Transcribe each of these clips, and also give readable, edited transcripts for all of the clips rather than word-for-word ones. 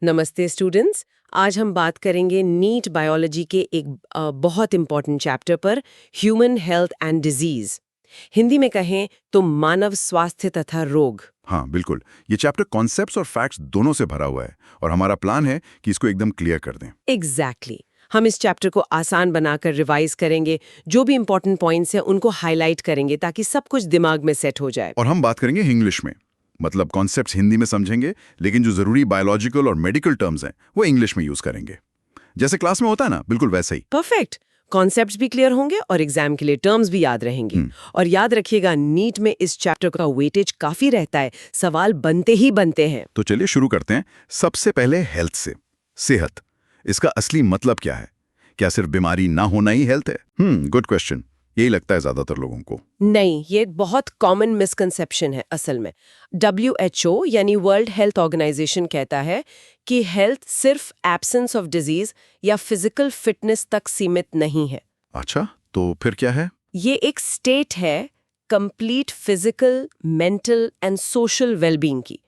नमस्ते स्टूडेंट्स। आज हम बात करेंगे नीट बायोलॉजी के एक बहुत इम्पॉर्टेंट चैप्टर पर, human health and disease. Hindi में कहें तो मानव स्वास्थ्य तथा रोग। हाँ बिल्कुल, ये चैप्टर कॉन्सेप्ट्स और फैक्ट्स दोनों से भरा हुआ है और हमारा प्लान है कि इसको एकदम क्लियर कर दें। एग्जैक्टली हम इस चैप्टर को आसान बनाकर रिवाइज करेंगे, जो भी इम्पोर्टेंट पॉइंट्स हैं उनको हाईलाइट करेंगे ताकि सब कुछ दिमाग में सेट हो जाए। और हम बात करेंगे इंग्लिश में, मतलब कॉन्सेप्ट्स हिंदी में समझेंगे, लेकिन जो जरूरी बायोलॉजिकल और मेडिकल टर्म्स हैं वो इंग्लिश में यूज करेंगे। जैसे क्लास में होता है ना, बिल्कुल वैसे ही। परफेक्ट। कॉन्सेप्ट्स भी क्लियर होंगे और एग्जाम के लिए टर्म्स भी याद रहेंगे। और याद रखिएगा, नीट में इस चैप्टर का वेटेज काफी रहता है, सवाल बनते ही बनते हैं। तो चलिए शुरू करते हैं। सबसे पहले हेल्थ से। सेहत, इसका असली मतलब क्या है? क्या सिर्फ बीमारी ना होना ही हेल्थ है? Good question. यही लगता है ज्यादातर लोगों को। नहीं, ये एक बहुत कॉमन मिसकंसेप्शन है। असल में WHO यानी वर्ल्ड हेल्थ ऑर्गेनाइजेशन कहता है कि हेल्थ सिर्फ एब्सेंस ऑफ डिजीज या फिजिकल फिटनेस तक सीमित नहीं है। अच्छा, तो फिर क्या है? ये एक स्टेट है complete physical, mental and social wellbeing की।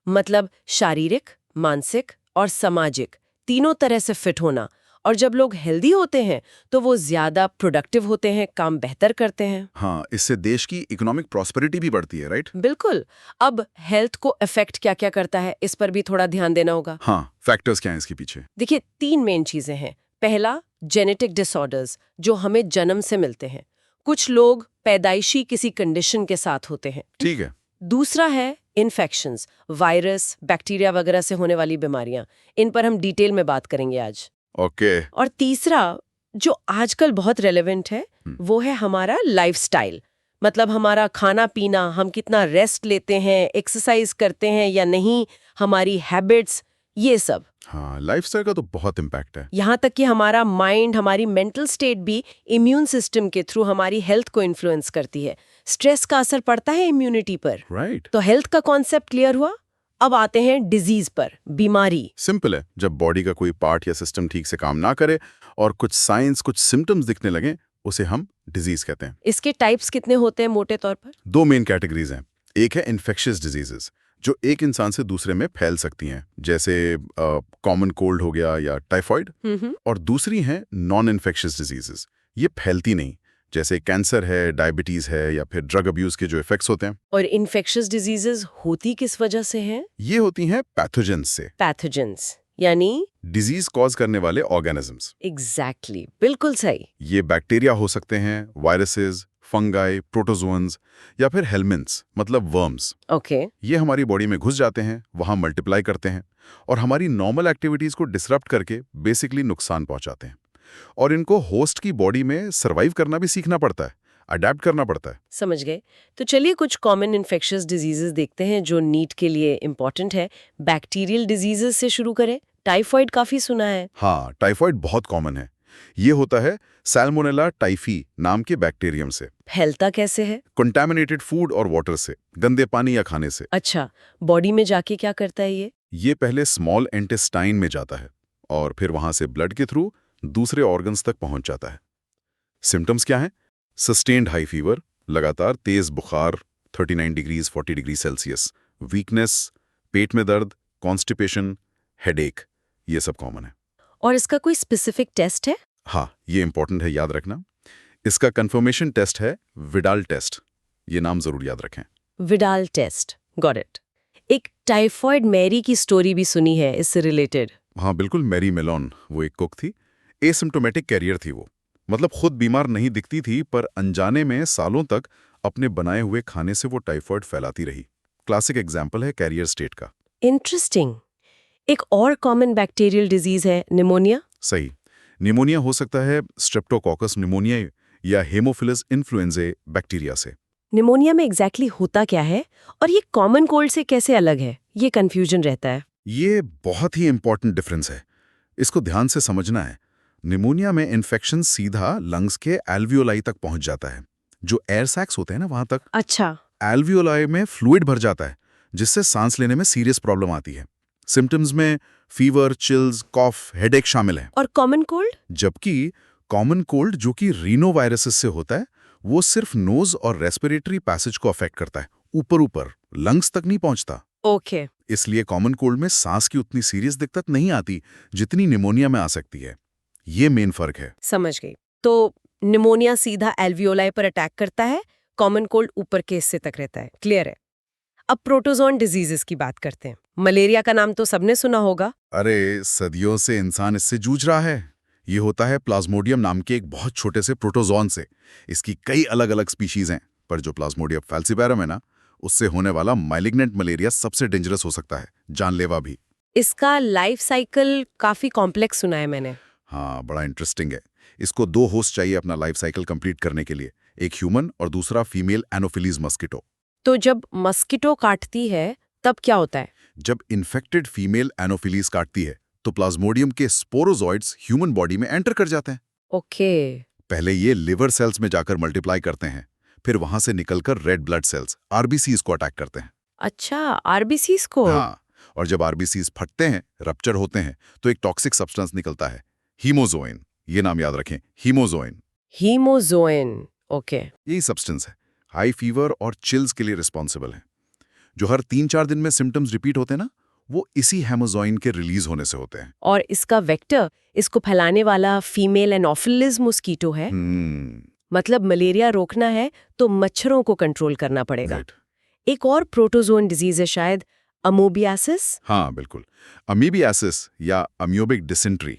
मतलब शारीरिक, मानसिक और सामाजिक तीनों तरह से फिट होना। और जब लोग हेल्दी होते हैं तो वो ज्यादा प्रोडक्टिव होते हैं, काम बेहतर करते हैं। हाँ, इससे देश की इकोनॉमिक प्रॉस्पेरिटी भी बढ़ती है, राइट? बिल्कुल। अब हेल्थ को अफेक्ट क्या क्या करता है, इस पर भी थोड़ा ध्यान देना होगा। हाँ, फैक्टर्स क्या हैं इसके पीछे? देखिए, 3 मेन चीजें हैं। पहला, जेनेटिक डिसऑर्डर्स जो हमें जन्म से मिलते हैं। कुछ लोग पैदाइशी किसी कंडीशन के साथ होते हैं। ठीक है। दूसरा है इन्फेक्शंस, वायरस, बैक्टीरिया वगैरह से होने वाली बीमारियां। इन पर हम डिटेल में बात करेंगे आज। ओके। और तीसरा, जो आजकल बहुत रेलेवेंट है, वो है हमारा लाइफस्टाइल। मतलब हमारा खाना पीना, हम कितना रेस्ट लेते हैं, एक्सरसाइज करते हैं या नहीं, हमारी हैबिट्स, ये सब। हाँ, लाइफस्टाइल का तो बहुत इम्पैक्ट है। यहाँ तक कि हमारा माइंड, हमारी मेंटल स्टेट भी इम्यून सिस्टम के थ्रू हमारी हेल्थ को इन्फ्लुएंस करती है। स्ट्रेस का असर पड़ता है इम्यूनिटी पर। राइट। तो हेल्थ का कॉन्सेप्ट क्लियर हुआ। अब आते हैं डिजीज पर, बीमारी। सिंपल है, जब बॉडी का कोई पार्ट या सिस्टम ठीक से काम ना करे और कुछ साइंस, कुछ सिम्टम्स दिखने लगे, उसे हम डिजीज कहते हैं। इसके टाइप्स कितने होते हैं मोटे तौर पर? 2 मेन कैटेगरीज हैं। एक है इन्फेक्शियस डिजीजेस, जो एक इंसान से दूसरे में फैल सकती हैं, जैसे कॉमन कोल्ड हो गया या टाइफाइड। और दूसरी हैं नॉन इन्फेक्शियस डिजीजेस, ये फैलती नहीं, जैसे कैंसर है, डायबिटीज है या फिर ड्रग अब्यूज के जो इफेक्ट्स होते हैं। और इन्फेक्शियस डिजीजेस होती किस वजह से हैं? ये होती हैं पैथोजेंस से। पैथोजेंस यानी? डिजीज कॉज करने वाले ऑर्गेनिजम्स। एग्जैक्टली, बिल्कुल सही। ये बैक्टीरिया हो सकते हैं, वायरसेस, फंगाई, प्रोटोजोन्स या फिर हेलमिंट्स मतलब वर्म्स। ओके। ये हमारी बॉडी में घुस जाते हैं, वहां मल्टीप्लाई करते हैं और हमारी नॉर्मल एक्टिविटीज को डिसरप्ट करके बेसिकली नुकसान पहुंचाते हैं। और इनको होस्ट की बॉडी में सर्वाइव करना भी सीखना पड़ता है, अडेप्ट करना पड़ता है। समझ गए। तो चलिए कुछ कॉमन इन्फेक्शियस डिजीजेस देखते हैं जो नीट के लिए इम्पोर्टेंट है। बैक्टीरियल डिजीजेस से शुरू करें। टाइफाइड काफी सुना है। हाँ, टाइफाइड बहुत कॉमन है। ये होता है सैल्मोनेला टाइफी नाम के बैक्टीरियम से। फैलता कैसे है? कंटामिनेटेड फूड और वाटर से, गंदे पानी या खाने से। अच्छा, बॉडी में जाके क्या करता है ये? ये पहले स्मॉल इंटेस्टाइन में जाता है और फिर वहां से ब्लड के थ्रू दूसरे ऑर्गन्स तक पहुंच जाता है। सिम्टम्स क्या हैं? सस्टेन्ड हाई फीवर, लगातार तेज बुखार 39 डिग्रीज 40 डिग्री सेल्सियस, वीकनेस, पेट में दर्द, कॉन्स्टिपेशन, हेडेक, ये सब कॉमन है। और इसका कोई स्पेसिफिक टेस्ट है? हाँ, ये इंपॉर्टेंट है, याद रखना। इसका कंफर्मेशन टेस्ट है विडाल टेस्ट। ये नाम जरूर याद रखें। Widal test, got it. एक टाइफॉइड मैरी की स्टोरी भी सुनी है इससे रिलेटेड। हाँ बिल्कुल, मैरी मेलोन, वो एक कुक थी, एसिम्प्टोमेटिक कैरियर थी वो। मतलब खुद बीमार नहीं दिखती थी, पर अनजाने में सालों तक अपने बनाए हुए खाने से वो टाइफॉइड फैलाती रही। क्लासिक एग्जाम्पल है कैरियर स्टेट का। इंटरेस्टिंग। एक और कॉमन बैक्टीरियल डिजीज है निमोनिया। सही, निमोनिया हो सकता है स्ट्रेप्टोकोकस निमोनिया या हेमोफिलस इन्फ्लुएंजाe बैक्टीरिया से। निमोनिया में एग्जैक्टली होता क्या है और ये कॉमन कोल्ड से कैसे अलग है? ये कंफ्यूजन रहता है। ये बहुत ही इंपॉर्टेंट डिफरेंस है, इसको ध्यान से समझना है। निमोनिया में इन्फेक्शन सीधा लंग्स के एल्वियोलाई तक पहुंच जाता है, जो एयर सैक्स होते हैं ना, वहां तक। अच्छा। एल्वियोलाई में फ्लूइड भर जाता है, जिससे सांस लेने में सीरियस प्रॉब्लम आती है। सिम्टम्स में फीवर, चिल्स, कॉफ, हेडेक शामिल है। और कॉमन कोल्ड? जबकि कॉमन कोल्ड, जो कि रीनोवायरसेस से होता है, वो सिर्फ नोज और रेस्पिरेटरी पैसेज को अफेक्ट करता है, ऊपर ऊपर लंग्स तक नहीं पहुंचता। ओके। इसलिए कॉमन कोल्ड में सांस की उतनी सीरियस दिक्कत नहीं आती जितनी निमोनिया में आ सकती है। ये मेन फर्क है। समझ गई। तो निमोनिया सीधा एल्वियोलाई पर अटैक करता है, कॉमन कोल्ड ऊपर के हिस्से तक रहता है। क्लियर है। अब प्रोटोजोन डिजीजेस की बात करते हैं। मलेरिया का नाम तो सबने सुना होगा। अरे सदियों से इंसान इससे जूझ रहा है। ये होता है प्लाज्मोडियम नाम के एक बहुत छोटे से प्रोटोजोन से। इसकी कई अलग अलग स्पीशीज हैं, पर जो प्लाज्मोडियम फैल्सिपैरम है ना, उससे होने वाला माइलिग्नेंट मलेरिया सबसे डेंजरस हो सकता है, जानलेवा भी। इसका लाइफ साइकिल काफी कॉम्प्लेक्स सुना है मैंने। हाँ, बड़ा इंटरेस्टिंग है। इसको 2 होस्ट चाहिए अपना लाइफ साइकिल कंप्लीट करने के लिए, एक ह्यूमन और दूसरा फीमेल एनोफिलीज मस्किटो। तो जब मस्किटो काटती है तब क्या होता है? जब इन्फेक्टेड फीमेल एनोफिलीज काटती है तो प्लाज्मोडियम के स्पोरोजॉइड्स ह्यूमन बॉडी में एंटर कर जाते हैं। ओके। पहले ये लिवर सेल्स में जाकर मल्टीप्लाई करते हैं, फिर वहां से निकलकर रेड ब्लड सेल्स आरबीसीज को अटैक करते हैं। अच्छा, आरबीसीज को? हाँ, और जब आरबीसीज फटते हैं, रप्चर होते हैं, तो एक टॉक्सिक सब्सटेंस निकलता है, हीमोजोइन। ये नाम याद रखें, हीमोजोइन। हीमोजोइन। ओके। यही सब्सटेंस है, हाई फीवर और चिल्स के लिए रिस्पॉन्सिबल है। जो हर 3-4 दिन में सिम्टम्स रिपीट होते हैं ना, वो इसी हेमोजोइन के रिलीज होने से होते हैं। और इसका वेक्टर, इसको फैलाने वाला फीमेल एनोफिलिस मॉस्किटो है। मतलब मलेरिया रोकना है तो मच्छरों को कंट्रोल करना पड़ेगा। राइट। एक और प्रोटोजोन डिजीज है शायद, अमोबियासिस। हाँ बिल्कुल, अमीबियासिस या अम्योबिक डिसेंट्री।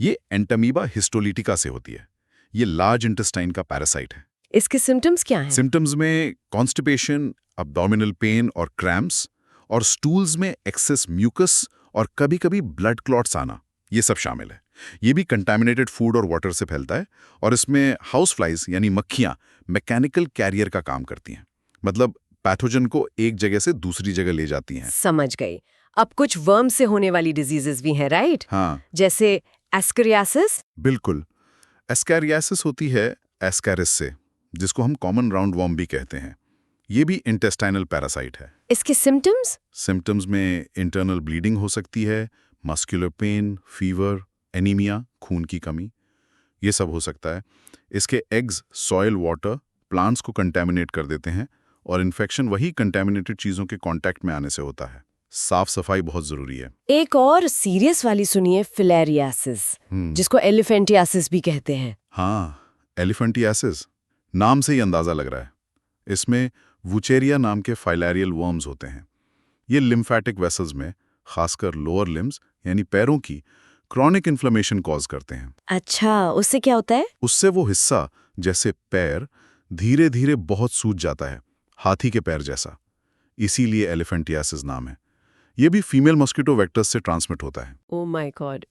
ये एंटमीबा हिस्टोलिटिका से होती है। ये लार्ज इंटेस्टाइन का पैरासाइट है। इसके सिम्टम्स क्या हैं? सिम्टम्स में कॉन्स्टिपेशन, अब्डोमिनल पेन और क्रैम्प्स, और स्टूल्स में एक्सेस म्यूकस और कभी-कभी ब्लड क्लॉट्स आना, ये सब शामिल है। ये भी कंटामिनेटेड फूड और वाटर से फैलता है, और इसमें हाउस फ्लाइज यानी मक्खियां मैकेनिकल कैरियर का काम करती हैं। मतलब पैथोजन को एक जगह से दूसरी जगह ले जाती हैं। समझ गई। अब कुछ वर्म से होने वाली डिजीजेस भी हैं, राइट? हाँ जैसे एस्करियासिस। बिल्कुल, एस्कैरियासिस होती है एस्कैरिस से, जिसको हम कॉमन राउंड वॉर्म भी कहते हैं। ये भी इंटेस्टाइनल पैरासाइट है। इसके सिम्टम्स? सिम्टम्स में इंटरनल ब्लीडिंग हो सकती है, मस्कुलर पेन, फीवर, एनीमिया, खून की कमी, ये सब हो सकता है। इसके एग्स सॉइल, वाटर, प्लांट्स को कंटेमिनेट कर देते हैं, और इन्फेक्शन वही कंटेमिनेटेड चीज़ों के कांटेक्ट में आने से होता है। साफ सफाई बहुत ज़रूरी है। एक और सीरियस वाली सुनिए, फिलेरियासिस, जिसको एलिफेंटियासिस भी कहते हैं। हाँ, एलिफेंटियासिस, नाम से ही अंदाज़ा लग रहा है। इसमें वुचेरिया नाम के फाइलेरियल वर्म्स होते हैं। ये लिम्फेटिक वेसल्स में, खासकर लोअर लिम्स यानी पैरों की, क्रॉनिक इन्फ्लेमेशन कॉज करते हैं। अच्छा, उससे क्या होता है? उससे वो हिस्सा, जैसे पैर, धीरे धीरे बहुत सूज जाता है, हाथी के पैर जैसा। इसीलिए एलिफेंटियासिस नाम है। ये भी फीमेल मॉस्किटो वेक्टर्स से ट्रांसमिट होता है। Oh my God.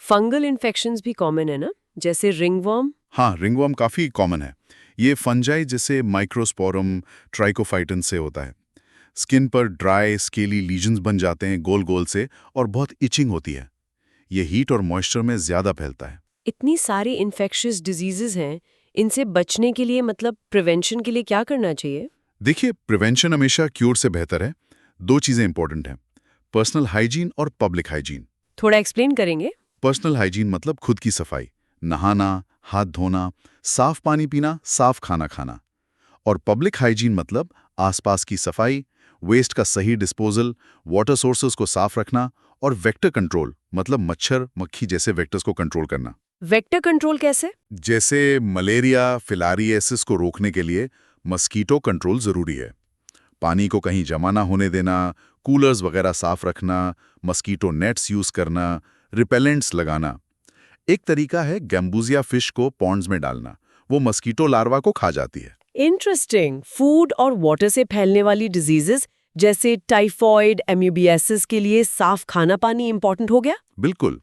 Fungal infections भी कॉमन है ना, जैसे रिंगवर्म? हाँ, रिंगवर्म काफ़ी कॉमन है। ये फंजाई जैसे माइक्रोस्पोरम ट्राइकोफाइटन से होता है। स्किन पर ड्राई स्केली लीजन्स बन जाते हैं गोल गोल से, और बहुत इचिंग होती है। ये हीट और मॉइस्चर में ज़्यादा फैलता है। इतनी सारी इन्फेक्शियस डिजीजेस हैं, इनसे बचने के लिए, मतलब प्रिवेंशन के लिए क्या करना चाहिए? देखिए, प्रिवेंशन हमेशा क्योर से बेहतर है। 2 चीज़ें इंपॉर्टेंट हैं, पर्सनल हाइजीन और पब्लिक हाइजीन। थोड़ा एक्सप्लेन करेंगे? पर्सनल हाइजीन मतलब खुद की सफाई, नहाना, हाथ धोना, साफ पानी पीना, साफ खाना खाना। और पब्लिक हाइजीन मतलब आसपास की सफाई, वेस्ट का सही डिस्पोजल, वाटर सोर्सेज को साफ रखना, और वेक्टर कंट्रोल मतलब मच्छर, मक्खी जैसे वेक्टर्स को कंट्रोल करना। वेक्टर कंट्रोल कैसे? जैसे मलेरिया, फिलारिएसिस को रोकने के लिए मस्कीटो कंट्रोल जरूरी है। पानी को कहीं जमा ना होने देना, कूलर्स वगैरह साफ रखना, मस्कीटो नेट्स यूज करना, रिपेलेंट्स लगाना। एक तरीका है गैम्बूजिया फिश को पॉन्ड्स में डालना, वो मस्कीटो लार्वा को खा जाती है। इंटरेस्टिंग। फूड और वाटर से फैलने वाली डिजीजेस जैसे टाइफॉइड, एम्यूबियासिस के लिए साफ खाना पानी इंपॉर्टेंट हो गया? बिल्कुल।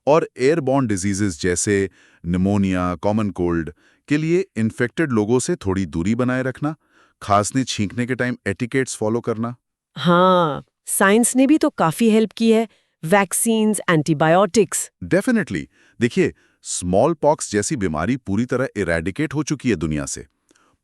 और एयरबॉर्न डिजीजेस जैसे निमोनिया, कॉमन कोल्ड के लिए इन्फेक्टेड लोगों से थोड़ी दूरी बनाए रखना, खांसने छींकने के टाइम एटिकेट्स फॉलो करना। हाँ, साइंस ने भी तो काफी हेल्प की है। Vaccines, antibiotics. डेफिनेटली। देखिए, स्मॉल पॉक्स जैसी बीमारी पूरी तरह इरेडिकेट हो चुकी है दुनिया से।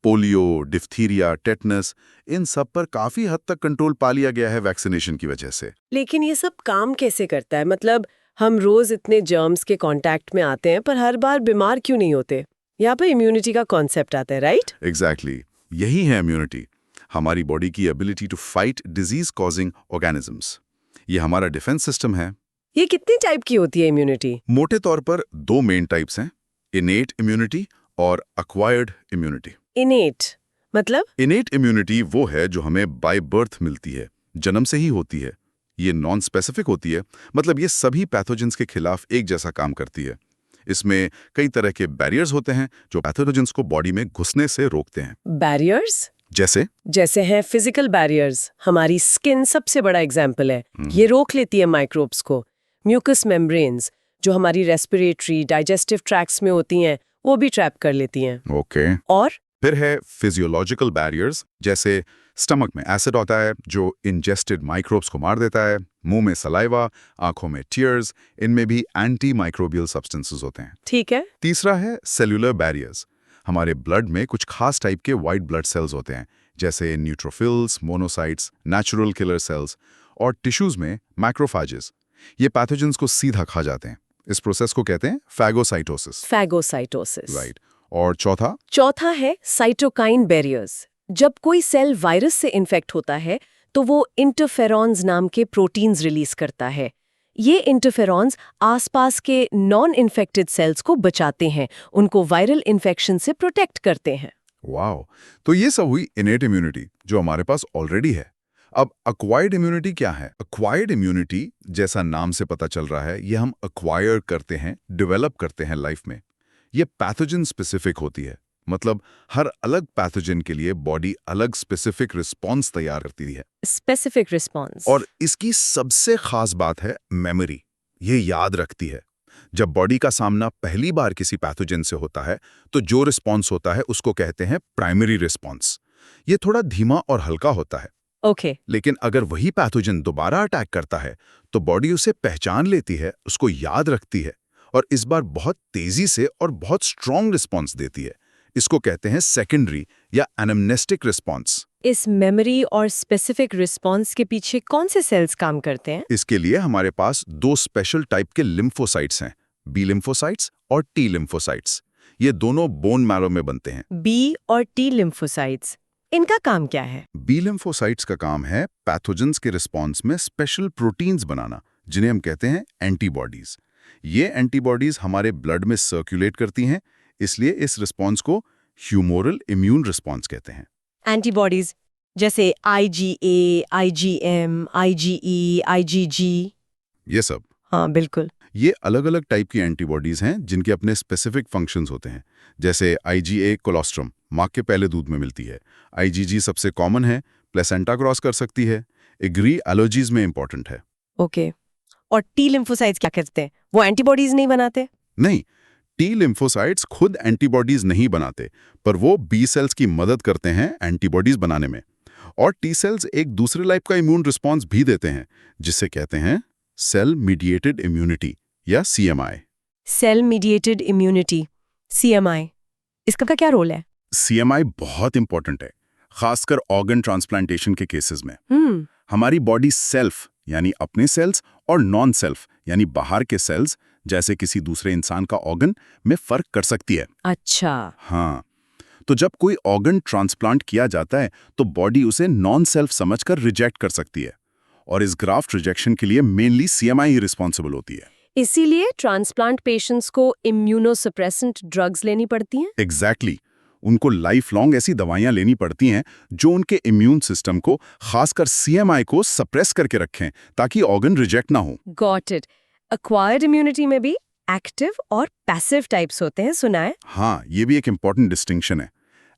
पोलियो, डिफ्थीरिया, टेटनस, इन सब पर काफी हद तक कंट्रोल पा लिया गया है वैक्सीनेशन की वजह से। लेकिन ये सब काम कैसे करता है? मतलब हम रोज इतने जर्म्स के कांटेक्ट में आते हैं, पर हर बार बीमार क्यों नहीं होते? यहाँ पे इम्यूनिटी का कॉन्सेप्ट आता है, राइट? एग्जैक्टली, यही है इम्यूनिटी, हमारी बॉडी की ability to fight disease causing organisms. ये हमारा डिफेंस सिस्टम है। ये कितनी टाइप की होती है इम्यूनिटी? मोटे तौर पर 2 मेन टाइप्स हैं, इनेट इम्यूनिटी और एक्वायर्ड इम्यूनिटी। इनेट मतलब? इनेट इम्यूनिटी वो है जो हमें बाय बर्थ मिलती है, जन्म से ही होती है। ये नॉन स्पेसिफिक होती है, मतलब ये सभी पैथोजेंस के खिलाफ एक जैसा काम करती है। इसमें कई तरह के बैरियर्स होते हैं जो पैथोजेंस को बॉडी में घुसने से रोकते हैं। बैरियर्स? जैसे हैं फिजिकल बैरियर्स। हमारी स्किन सबसे बड़ा एग्जाम्पल है। ये रोक लेती है माइक्रोब्स को। म्यूकस मेम्ब्रेन्स जो हमारी रेस्पिरेटरी डाइजेस्टिव ट्रैक्ट्स में होती हैं, वो भी ट्रैप कर लेती हैं। ओके। और फिर है फिजियोलॉजिकल बैरियर्स, जैसे स्टमक में एसिड होता है जो इंजेस्टेड माइक्रोब्स को मार देता है, मुंह में सलाइवा, आंखों में टीयर्स, इनमें भी एंटी माइक्रोबियल सब्सटेंसेस होते हैं। ठीक है। तीसरा है सेल्यूलर बैरियर्स। हमारे ब्लड में कुछ खास टाइप के वाइट ब्लड सेल्स होते हैं, जैसे neutrophils, monocytes, natural killer cells, और टिश्यूज में मैक्रोफेजेस। ये पैथोजेंस को सीधा खा जाते हैं। इस प्रोसेस को कहते हैं फैगोसाइटोसिस। फैगोसाइटोसिस। राइट। और चौथा है साइटोकाइन बैरियर्स। जब कोई सेल वायरस से इन्फेक्ट होता है तो वो इंटरफेरॉन्स नाम के प्रोटीन्स रिलीज करता है। ये इंटरफेरॉन्स आसपास के नॉन इन्फेक्टेड सेल्स को बचाते हैं, उनको वायरल इन्फेक्शन से प्रोटेक्ट करते हैं। वाओ, तो ये सब हुई इनेट इम्यूनिटी जो हमारे पास ऑलरेडी है। अब अक्वायर्ड इम्यूनिटी क्या है? अक्वायर्ड इम्यूनिटी, जैसा नाम से पता चल रहा है, ये हम अक्वायर करते हैं, डेवलप करते हैं लाइफ में। ये पैथोजन स्पेसिफिक होती है, मतलब हर अलग पैथोजन के लिए बॉडी अलग स्पेसिफिक रिस्पॉन्स तैयार करती है। Specific response. और इसकी सबसे खास बात है मेमोरी। ये याद रखती है। जब बॉडी का सामना पहली बार किसी पैथोजन से होता है तो जो रिस्पॉन्स होता है उसको कहते हैं प्राइमरी रिस्पॉन्स। ये थोड़ा धीमा और हल्का होता है। ओके। लेकिन अगर वही पैथोजन दोबारा अटैक करता है तो बॉडी उसे पहचान लेती है, उसको याद रखती है और इस बार बहुत तेजी से और बहुत स्ट्रॉन्ग रिस्पॉन्स देती है। इसको कहते हैं सेकेंडरी या एनाम्नेस्टिक रिस्पॉन्स। इस मेमोरी और स्पेसिफिक रिस्पॉन्स के पीछे कौन से सेल्स काम करते हैं? इसके लिए हमारे पास 2 स्पेशल टाइप के लिम्फोसाइट्स हैं, बी लिम्फोसाइट्स और टी लिम्फोसाइट्स। ये दोनों बोन मैरो में बनते हैं। बी और टी लिम्फोसाइट्स, इनका काम क्या है? बी लिम्फोसाइट्स का काम है पैथोजेंस के रिस्पॉन्स में स्पेशल प्रोटीन्स बनाना, जिन्हें हम कहते हैं एंटीबॉडीज। ये एंटीबॉडीज हमारे ब्लड में सर्कुलेट करती हैं, इसलिए इस रिस्पॉन्स को ह्यूमोरल इम्यून रिस्पॉन्स कहते हैं। एंटीबॉडीज जैसे IgA, IgM, IgE, IgG। ये सब? हाँ बिल्कुल। ये अलग अलग टाइप की एंटीबॉडीज हैं जिनके अपने स्पेसिफिक फंक्शंस होते हैं। जैसे IgA कोलोस्ट्रम मां के पहले दूध में मिलती है। IgG सबसे कॉमन है, प्लेसेंटा क्रॉस कर सकती है। एग्री एलर्जीज में इंपॉर्टेंट है। ओके। और टी लिम्फोसाइट्स क्या करते हैं? वो एंटीबॉडीज नहीं बनाते? नहीं, टी लिम्फोसाइट्स खुद एंटीबॉडीज नहीं बनाते, पर वो बी सेल्स की मदद करते हैं एंटीबॉडीज बनाने में। और टी सेल्स एक दूसरे टाइप का इम्यून रिस्पॉन्स भी देते हैं, जिसे कहते हैं सेल मीडिएटेड इम्यूनिटी या CMI। Cell mediated immunity, CMI, इसका क्या रोल है? CMI बहुत इंपॉर्टेंट है, खासकर ऑर्गन ट्रांसप्लांटेशन के केसेस में। हमारी बॉडी सेल्फ यानी अपने सेल्स और नॉन सेल्फ यानी बाहर के सेल्स, जैसे किसी दूसरे इंसान का ऑर्गन, में फर्क कर सकती है। अच्छा। हाँ, तो जब कोई ऑर्गन ट्रांसप्लांट किया जाता है तो बॉडी उसे नॉन सेल्फ समझकर रिजेक्ट कर सकती है, और इस ग्राफ्ट रिजेक्शन के लिए मेनली CMI ही रिस्पॉन्सिबल होती है। इसीलिए ट्रांसप्लांट पेशेंट्स को इम्यूनोसप्रेसेंट ड्रग्स लेनी पड़ती हैं? एग्जैक्टली। उनको लाइफ लॉन्ग ऐसी दवाइयां लेनी पड़ती हैं जो उनके इम्यून सिस्टम को, खासकर CMI को, सप्रेस करके रखें ताकि ऑर्गन रिजेक्ट ना हो। Got it. एक्वायर्ड इम्यूनिटी में भी एक्टिव और पैसिव टाइप्स होते हैं, सुना है? हाँ, ये भी एक इंपॉर्टेंट डिस्टिंक्शन है।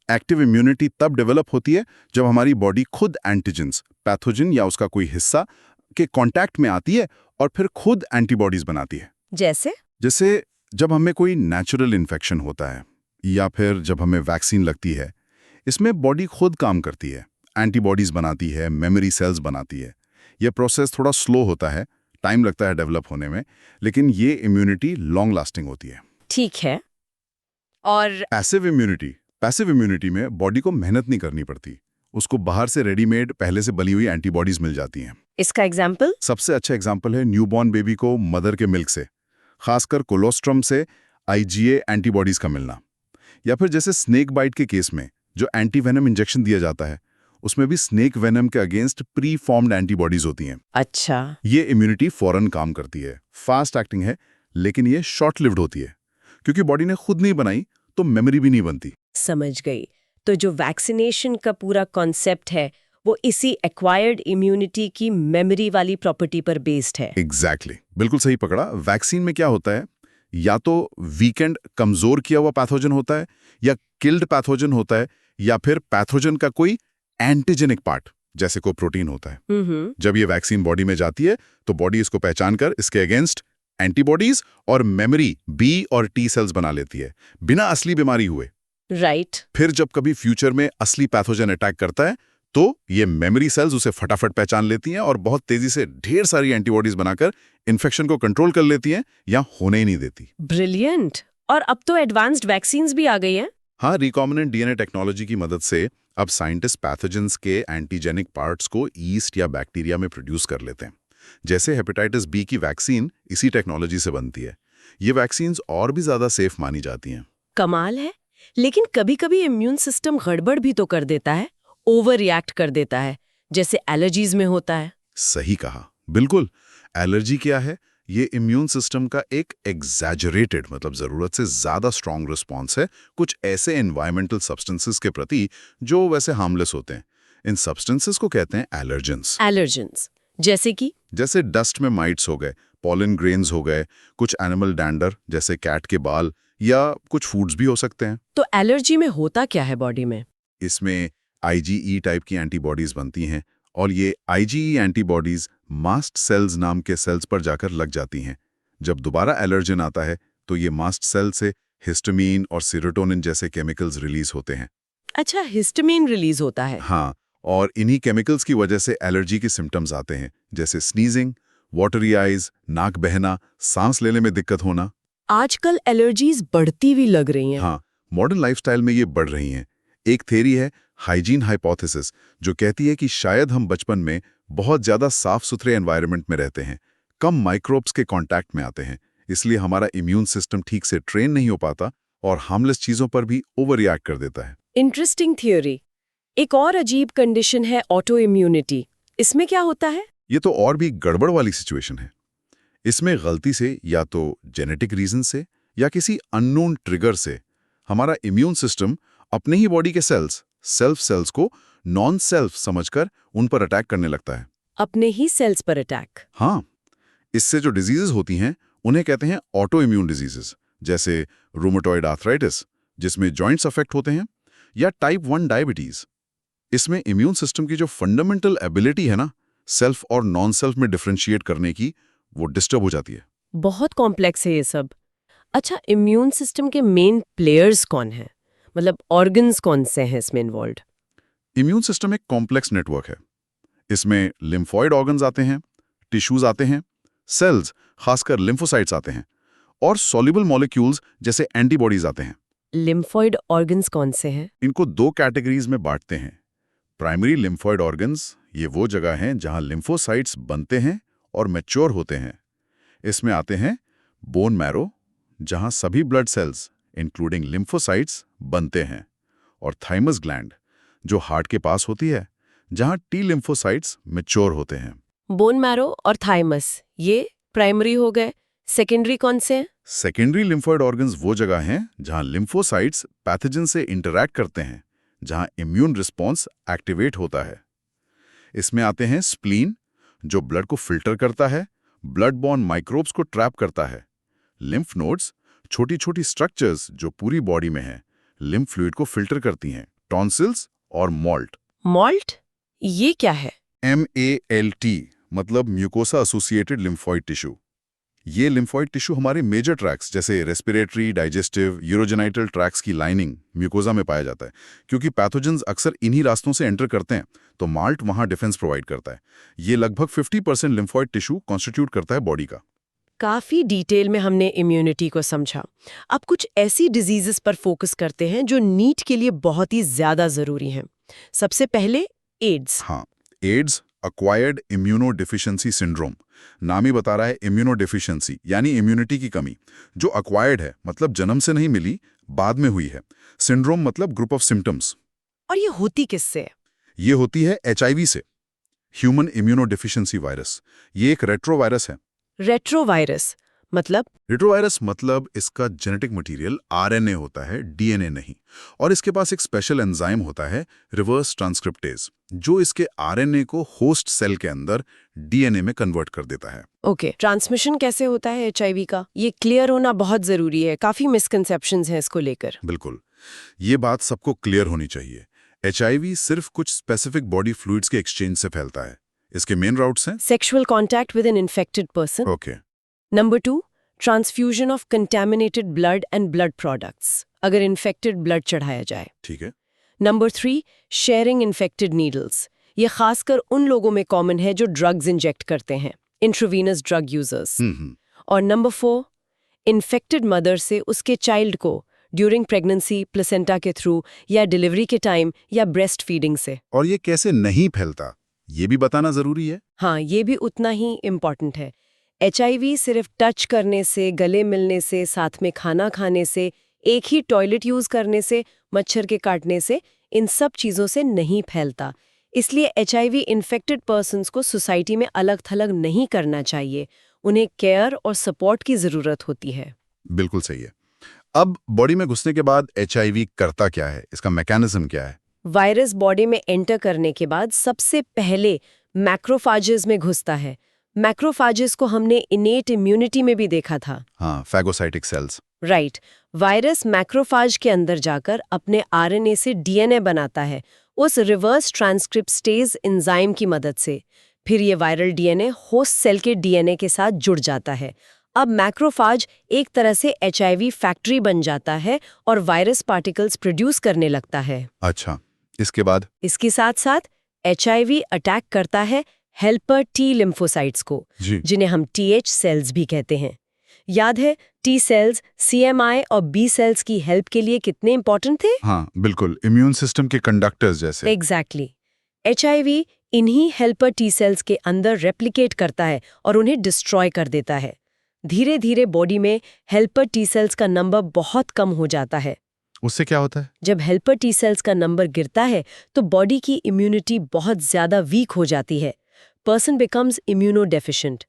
एक्टिव इम्यूनिटी तब डेवलप होती है जब हमारी बॉडी खुद एंटीजेंस, पैथोजन या उसका कोई हिस्सा के कांटेक्ट में आती है और फिर खुद एंटीबॉडीज बनाती है। जैसे जब हमें कोई नेचुरल इन्फेक्शन होता है या फिर जब हमें वैक्सीन लगती है, इसमें बॉडी खुद काम करती है, एंटीबॉडीज बनाती है, मेमोरी सेल्स बनाती है। यह प्रोसेस थोड़ा स्लो होता है, टाइम लगता है डेवलप होने में, लेकिन ये इम्यूनिटी लॉन्ग लास्टिंग होती है। ठीक है। और पैसिव इम्यूनिटी में बॉडी को मेहनत नहीं करनी पड़ती, उसको बाहर से रेडीमेड पहले से बनी हुई एंटीबॉडीज मिल जाती हैं। इसका एग्जाम्पल? सबसे अच्छा एग्जाम्पल है न्यूबॉर्न बेबी को मदर के मिल्क से, खासकर कोलोस्ट्रम से IgA एंटीबॉडीज का मिलना, या फिर जैसे स्नेक बाइट के केस में जो एंटीवेनम इंजेक्शन दिया जाता है, उसमें भी स्नेक वेनम के अगेंस्ट प्री फॉर्म्ड एंटीबॉडीज होती हैं। अच्छा, ये इम्यूनिटी फौरन काम करती है, फास्ट एक्टिंग है, लेकिन ये शॉर्ट लिव्ड होती है। क्योंकि बॉडी ने खुद नहीं बनाई तो मेमोरी भी नहीं बनती। समझ गई। तो जो वैक्सीनेशन का पूरा कॉन्सेप्ट है वो इसी एक्वायर्ड इम्यूनिटी की मेमोरी वाली प्रॉपर्टी पर बेस्ड है। एग्जैक्टली, बिल्कुल सही पकड़ा। वैक्सीन में क्या होता है, या तो वीकेंड कमजोर किया हुआ पैथोजन होता है, या किल्ड पैथोजन होता है, या फिर पैथोजन का कोई एंटीजेनिक पार्ट जैसे कोई प्रोटीन होता है। जब ये वैक्सीन बॉडी में जाती है तो बॉडी इसको पहचान कर इसके अगेंस्ट एंटीबॉडीज और मेमोरी बी और टी सेल्स बना लेती है, बिना असली बीमारी हुए। राइट। फिर जब कभी फ्यूचर में असली पैथोजन अटैक करता है तो ये मेमोरी सेल्स उसे फटाफट पहचान लेती हैं और बहुत तेजी से ढेर सारी एंटीबॉडीज बनाकर इन्फेक्शन को कंट्रोल कर लेती हैं या होने ही नहीं देती। ब्रिलियंट। और अब तो एडवांस्ड वैक्सीन्स भी आ गई हैं। हाँ, रिकॉम्बिनेंट डीएनए टेक्नोलॉजी की मदद से अब साइंटिस्ट पैथोजेंस के एंटीजेनिक पार्ट्स को ईस्ट या बैक्टीरिया में प्रोड्यूस कर लेते हैं। जैसे हेपेटाइटिस बी की वैक्सीन इसी टेक्नोलॉजी से बनती है। ये वैक्सीन्स और भी ज्यादा सेफ मानी जाती हैं। कमाल है। लेकिन कभी-कभी इम्यून सिस्टम गड़बड़ भी तो कर देता है, ओवर रिएक्ट कर देता है, जैसे एलर्जीज में होता है। सही कहा, बिल्कुल। एलर्जी क्या है? ये इम्यून सिस्टम का एक एग्जैजरेटेड, मतलब जरूरत से ज्यादा स्ट्रॉन्ग रिस्पॉन्स है कुछ ऐसे एनवायरमेंटल सब्सटेंसेस के प्रति जो वैसे हार्मलेस होते हैं। इन सब्सटेंसेस को कहते हैं एलर्जेंस। एलर्जेंस जैसे डस्ट में माइट्स हो गए, पॉलन ग्रेन्स हो गए, कुछ एनिमल डैंडर जैसे कैट के बाल, या कुछ फूड्स भी हो सकते हैं। तो एलर्जी में होता क्या है बॉडी में? इसमें आईजीई टाइप की एंटीबॉडीज बनती हैं और ये आईजीई एंटीबॉडीज मास्ट सेल्स नाम के सेल्स पर जाकर लग जाती हैं। जब दोबारा एलर्जन आता है तो ये मास्ट सेल से हिस्टामीन और सेरोटोनिन जैसे केमिकल्स रिलीज होते हैं। अच्छा, हिस्टामीन रिलीज होता है। हाँ, और इन्हीं केमिकल्स की वजह से एलर्जी के सिम्टम्स आते हैं, जैसे स्नीजिंग, वाटरी आइज, नाक बहना, सांस लेने में दिक्कत होना। आजकल एलर्जीज बढ़ती भी लग रही हैं। हाँ, मॉडर्न लाइफस्टाइल में ये बढ़ रही हैं। एक थ्योरी है हाइजीन हाइपोथेसिस, जो कहती है कि शायद हम बचपन में बहुत ज्यादा साफ सुथरे एनवायरनमेंट में रहते हैं, कम माइक्रोब्स के कांटेक्ट में आते हैं, इसलिए हमारा इम्यून सिस्टम ठीक से ट्रेन नहीं हो पाता और हार्मलेस चीजों पर भी ओवर रिएक्ट कर देता है। Interesting theory. एक और अजीब कंडीशन है ऑटो इम्यूनिटी। इसमें क्या होता है? ये तो और भी गड़बड़ वाली सिचुएशन है। इसमें गलती से या तो जेनेटिक रीजन से या किसी अननोन ट्रिगर से हमारा इम्यून सिस्टम अपने ही बॉडी के सेल्फ सेल्स को नॉन सेल्फ समझकर उन पर अटैक करने लगता है। अपने ही सेल्स पर अटैक? हाँ, इससे जो डिजीजेस होती हैं उन्हें कहते हैं ऑटो इम्यून डिजीजेस, जैसे रूमेटॉइड आर्थराइटिस जिसमें जॉइंट्स अफेक्ट होते हैं, या टाइप 1 डायबिटीज। इसमें इम्यून सिस्टम की जो फंडामेंटल एबिलिटी है ना, सेल्फ और नॉन सेल्फ में डिफरेंशिएट करने की, वो डिस्टर्ब हो जाती है। बहुत कॉम्प्लेक्स है ये सब। अच्छा, इम्यून सिस्टम के मेन प्लेयर्स कौन हैं? मतलब ऑर्गन्स कौन से हैं इसमें इन्वॉल्व्ड? इम्यून सिस्टम एक कॉम्प्लेक्स नेटवर्क है। इसमें लिम्फॉइड ऑर्गन्स आते हैं, टिश्यूज आते हैं, सेल्स खासकर लिम्फोसाइट्स आते हैं, और सॉल्युबल मॉलिक्यूल्स जैसे एंटीबॉडीज आते हैं। लिम्फॉइड ऑर्गन्स कौन से हैं? इनको 2 कैटेगरीज में बांटते हैं। प्राइमरी लिम्फॉइड ऑर्गन्स, ये वो जगह हैं जहां लिम्फोसाइट्स बनते हैं और मैच्योर होते हैं। इसमें आते हैं बोन मैरो, जहां सभी ब्लड सेल्स इंक्लूडिंग लिम्फोसाइट्स बनते हैं, और थाइमस ग्लैंड, जो हार्ट के पास होती है, जहां टी लिम्फोसाइट्स मैच्योर होते हैं। बोन मैरो और थाइमस, ये प्राइमरी हो गए। सेकेंडरी कौन से हैं? सेकेंडरी लिम्फॉइड ऑर्गन्स वो जगह हैं जहां लिम्फोसाइट्स पैथोजन से इंटरैक्ट करते हैं, जहां इम्यून रिस्पॉन्स एक्टिवेट होता है। इसमें आते हैं स्प्लीन, जो ब्लड को फिल्टर करता है, ब्लड बॉर्न माइक्रोब्स को ट्रैप करता है। लिम्फ नोड्स, छोटी छोटी स्ट्रक्चर्स जो पूरी बॉडी में हैं, लिम्फ फ्लूइड को फिल्टर करती हैं। टॉन्सिल्स और मॉल्ट ये क्या है? MALT मतलब म्यूकोसा एसोसिएटेड लिम्फॉइड टिश्यू। ये लिम्फॉइड टिश्यू हमारे मेजर ट्रैक्स जैसे रेस्पिरेटरी, डाइजेस्टिव, यूरोजेनाइटल ट्रैक्स की लाइनिंग म्यूकोसा में पाया जाता है। क्योंकि पैथोजेंस अक्सर इन्हीं रास्तों से एंटर करते हैं, तो माल्ट वहां डिफेंस प्रोवाइड करता है। ये लगभग 50% लिम्फॉइड टिश्यू कॉन्स्टिट्यूट करता है बॉडी का। काफी डिटेल में हमने इम्यूनिटी को समझा। अब कुछ ऐसी डिजीजेस पर फोकस करते हैं जो नीट के लिए बहुत ही ज्यादा जरूरी हैं। सबसे पहले एड्स। हाँ, ads acquired immuno deficiency syndrome. नाम ही बता रहा है, इम्यूनो डिफिशियंसी यानी इम्यूनिटी की कमी, जो एक्वायर्ड है मतलब जन्म से नहीं मिली, बाद में हुई है। सिंड्रोम मतलब ग्रुप ऑफ सिम्टम्स। और ये होती किससे है? ये होती है HIV से, ह्यूमन इम्यूनोडेफिशिएंसी वायरस। ये एक रेट्रोवायरस है। रेट्रोवायरस मतलब? रेट्रोवायरस मतलब इसका जेनेटिक मटेरियल RNA होता है, DNA नहीं। और इसके पास एक स्पेशल एंजाइम होता है, रिवर्स ट्रांसक्रिप्टेज, जो इसके RNA को होस्ट सेल के अंदर DNA में कन्वर्ट कर देता है। ओके, ट्रांसमिशन कैसे होता है HIV का? ये क्लियर होना बहुत जरूरी है, काफी मिसकंसेप्शंस हैं इसको लेकर। बिल्कुल, ये बात सबको क्लियर होनी चाहिए। HIV सिर्फ कुछ स्पेसिफिक बॉडी फ्लूइड्स के एक्सचेंज से फैलता है। इसके मेन राउट्स हैं sexual contact with an infected person. Okay, number 2, transfusion of contaminated blood and blood products, अगर इन्फेक्टेड ब्लड चढ़ाया जाए। ठीक है। Number 3, sharing infected needles. ये खासकर उन लोगों में कॉमन है जो ड्रग्स इंजेक्ट करते हैं, इंट्रावीनस ड्रग यूजर्स। और नंबर 4, इन्फेक्टेड मदर से उसके चाइल्ड को ड्यूरिंग प्रेगनेंसी, प्लेसेंटा के थ्रू, या डिलीवरी के टाइम, या ब्रेस्ट फीडिंग से। और ये कैसे नहीं फैलता, ये भी बताना जरूरी है। हाँ, ये भी उतना ही इम्पॉर्टेंट है। HIV सिर्फ टच करने से, गले मिलने से, साथ में खाना खाने से, एक ही टॉयलेट यूज करने से, मच्छर के काटने से, इन सब चीज़ों से नहीं फैलता। इसलिए HIV इन्फेक्टेड पर्सन्स को सोसाइटी में अलग थलग नहीं करना चाहिए। उन्हें केयर और सपोर्ट की ज़रूरत होती है। बिल्कुल सही है। अब बॉडी में घुसने के बाद HIV करता क्या है, इसका मैकेनिज्म क्या है? वायरस बॉडी में एंटर करने के बाद सबसे पहले मैक्रोफाजेस में घुसता है। मैक्रोफाजेस को हमने इनेट इम्यूनिटी में भी देखा था। हाँ, phagocytic cells. Right. Virus macrophage के अंदर जाकर अपने RNA से DNA बनाता है, उस रिवर्स ट्रांसक्रिप्टेज एंजाइम की मदद से। फिर ये वायरल DNA होस्ट सेल के DNA के साथ जुड़ जाता है। अब मैक्रोफाज एक तरह से HIV फैक्ट्री बन जाता है और वायरस पार्टिकल्स प्रोड्यूस करने लगता है। अच्छा, इसके बाद? इसके साथ साथ HIV अटैक करता है हेल्पर T लिम्फोसाइट्स को, जी। जिन्हें हम TH सेल्स भी कहते हैं। याद है T सेल्स CMI और B सेल्स की हेल्प के लिए कितने इंपॉर्टेंट थे? हाँ, बिल्कुल, इम्यून सिस्टम के कंडक्टर्स जैसे। एग्जैक्टली। HIV इन्हीं हेल्पर T सेल्स के अंदर रेप्लिकेट करता है और उन्हें डिस्ट्रॉय कर देता है। धीरे धीरे बॉडी में हेल्पर T सेल्स का नंबर बहुत कम हो जाता है। उससे क्या होता है? जब हेल्पर T सेल्स का नंबर गिरता है तो बॉडी की इम्यूनिटी बहुत ज्यादा वीक हो जाती है। Person becomes immunodeficient.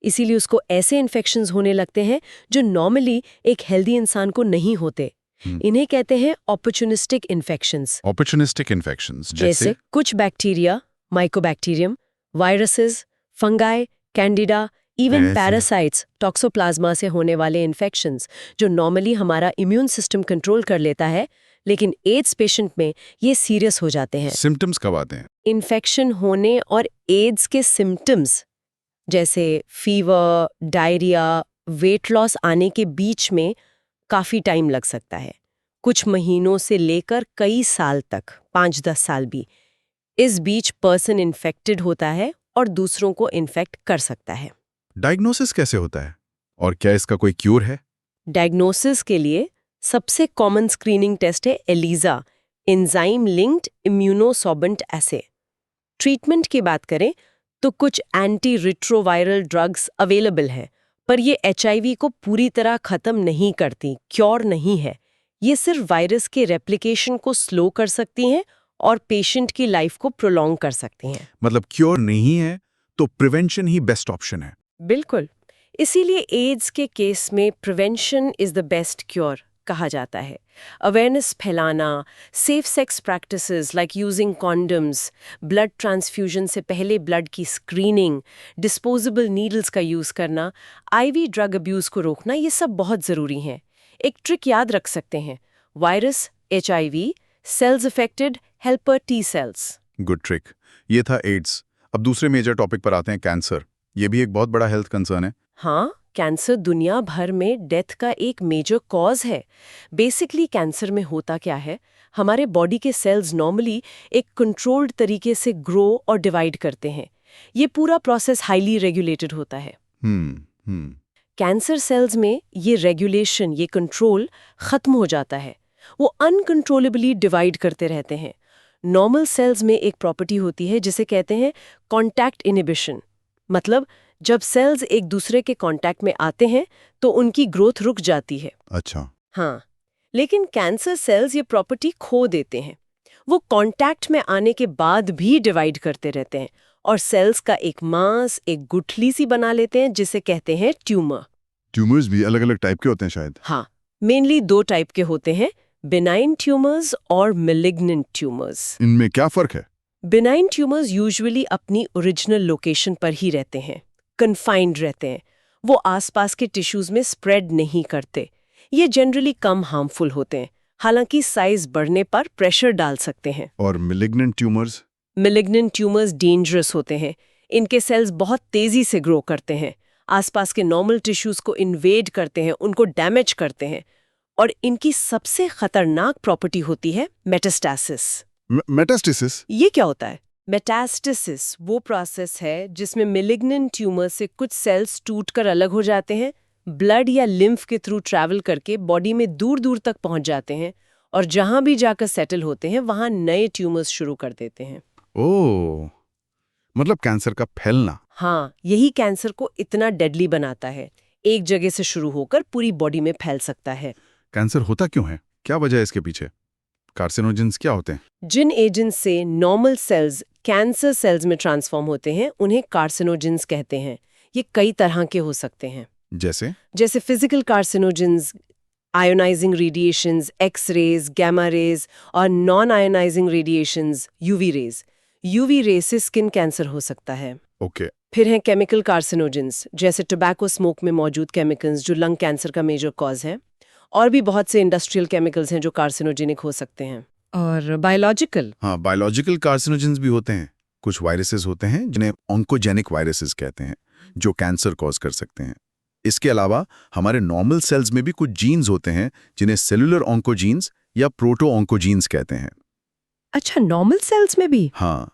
इसीलिए उसको ऐसे इन्फेक्शंस होने लगते हैं जो नॉर्मली एक हेल्दी इंसान को नहीं होते। इन्हें कहते हैं ऑपर्चुनिस्टिक इन्फेक्शंस। ऑपर्चुनिस्टिक इन्फेक्शंस जैसे कुछ bacteria, Mycobacterium, viruses, fungi, Candida, even ऐसे। पैरासाइट्स, टॉक्सोप्लाज्मा से होने वाले इन्फेक्शंस जो नॉर्मली हमारा इम्यून सिस्टम कंट्रोल कर लेता है, लेकिन एड्स पेशेंट में ये सीरियस हो जाते हैं। सिम्टम्स कब आते हैं? इन्फेक्शन होने और एड्स के सिम्टम्स जैसे फीवर, डायरिया, वेट लॉस आने के बीच में काफ़ी टाइम लग सकता है। कुछ महीनों से लेकर कई साल तक, 5-10 साल भी। इस बीच पर्सन इन्फेक्टेड होता है और दूसरों को इन्फेक्ट कर सकता है। डायग्नोसिस कैसे होता है और क्या इसका कोई क्यूर है? डायग्नोसिस के लिए सबसे कॉमन स्क्रीनिंग टेस्ट है ELISA, एंजाइम लिंक्ड इम्यूनोसॉर्बेंट एसे। ट्रीटमेंट की बात करें तो कुछ एंटी रिट्रोवायरल ड्रग्स अवेलेबल हैं, पर ये HIV को पूरी तरह खत्म नहीं करती, क्योर नहीं है। ये सिर्फ वायरस के रेप्लिकेशन को स्लो कर सकती हैं और पेशेंट की लाइफ को प्रोलॉन्ग कर सकती हैं। मतलब क्योर नहीं है तो प्रिवेंशन ही बेस्ट ऑप्शन है। बिल्कुल। इसीलिए एड्स के केस में prevention is the best cure कहा जाता है। अवेयरनेस फैलाना, safe sex practices like using condoms, blood transfusion से पहले ब्लड की स्क्रीनिंग, डिस्पोजेबल नीडल्स का यूज करना, IV ड्रग अब्यूज को रोकना, ये सब बहुत जरूरी हैं। एक ट्रिक याद रख सकते हैं, virus, HIV, cells affected, helper T cells. Good trick. ये था एड्स। अब दूसरे मेजर टॉपिक पर आते हैं, कैंसर। ये भी एक बहुत बड़ा हेल्थ कंसर्न है। हाँ, कैंसर दुनिया भर में डेथ का एक मेजर कॉज है। बेसिकली कैंसर में होता क्या है, हमारे बॉडी के सेल्स नॉर्मली एक कंट्रोल्ड तरीके से ग्रो और डिवाइड करते हैं। ये पूरा प्रोसेस हाईली रेगुलेटेड होता है। कैंसर सेल्स में ये रेगुलेशन, ये कंट्रोल खत्म हो जाता है। वो अनकंट्रोलेबली डिवाइड करते रहते हैं। नॉर्मल सेल्स में एक प्रॉपर्टी होती है जिसे कहते हैं कॉन्टैक्ट इनहिबिशन। मतलब जब सेल्स एक दूसरे के कांटेक्ट में आते हैं तो उनकी ग्रोथ रुक जाती है। अच्छा। हाँ, लेकिन कैंसर सेल्स ये प्रॉपर्टी खो देते हैं। वो कांटेक्ट में आने के बाद भी डिवाइड करते रहते हैं और सेल्स का एक मास, एक गुठली सी बना लेते हैं जिसे कहते हैं ट्यूमर। ट्यूमर्स भी अलग अलग टाइप के होते हैं शायद। हाँ, मेनली 2 टाइप के होते हैं, बिनाइन ट्यूमर्स और मेलिग्नेंट ट्यूमर्स। इनमें क्या फर्क है? बिनाइन ट्यूमर्स यूजुअली अपनी ओरिजिनल लोकेशन पर ही रहते हैं, कन्फाइंड रहते हैं, वो आसपास के टिश्यूज में स्प्रेड नहीं करते। ये जनरली कम हार्मफुल होते हैं, हालांकि साइज बढ़ने पर प्रेशर डाल सकते हैं। और malignant tumours? Malignant tumours dangerous होते हैं। इनके सेल्स बहुत तेजी से ग्रो करते हैं, आसपास के नॉर्मल टिश्यूज को इन्वेड करते हैं, उनको डैमेज करते हैं, और इनकी सबसे खतरनाक प्रॉपर्टी होती है मेटास्टेसिस। मेटास्टेसिस? ये क्या होता है? मेटास्टेसिस वो प्रोसेस है जिसमें मेलिग्नेंट ट्यूमर से कुछ सेल्स टूटकर अलग हो जाते हैं, ब्लड या लिम्फ के थ्रू ट्रैवल करके बॉडी में दूर दूर तक पहुंच जाते हैं और जहां भी जाकर सेटल होते हैं वहां नए ट्यूमर्स शुरू कर देते हैं। ओह, मतलब कैंसर का फैलना। हाँ, यही कैंसर को इतना डेडली बनाता है। एक जगह से शुरू होकर पूरी बॉडी में फैल सकता है। कैंसर होता क्यों है? क्या वजह है इसके पीछे? कार्सिनोजेंस क्या होते हैं? जिन एजेंट्स से नॉर्मल सेल्स कैंसर सेल्स में ट्रांसफॉर्म होते हैं उन्हें कार्सिनोजेंस कहते हैं। ये कई तरह के हो सकते हैं, जैसे physical carcinogens, ionising radiations, x rays, gamma rays और non ionising radiations, UV rays. UV rays से स्किन कैंसर हो सकता है। ओके। फिर हैं केमिकल कार्सिनोजेंस, जैसे टोबैको स्मोक में मौजूद केमिकल्स जो लंग कैंसर का मेजर कॉज है। और भी बहुत से इंडस्ट्रियल केमिकल्स हैं जो कार्सिनोजेनिक हो सकते हैं। और बायोलॉजिकल? हाँ, बायोलॉजिकल कार्सिनोजेंस भी होते हैं। कुछ वायरसेस होते हैं जिन्हें ऑन्कोजेनिक वायरसेस कहते हैं, जो कैंसर कॉज कर सकते हैं। इसके अलावा हमारे नॉर्मल सेल्स में भी कुछ जीन्स होते हैं जिन्हें सेलुलर ऑन्कोजीन्स या प्रोटो ऑन्कोजीन्स कहते हैं। अच्छा, नॉर्मल सेल्स में भी? हाँ,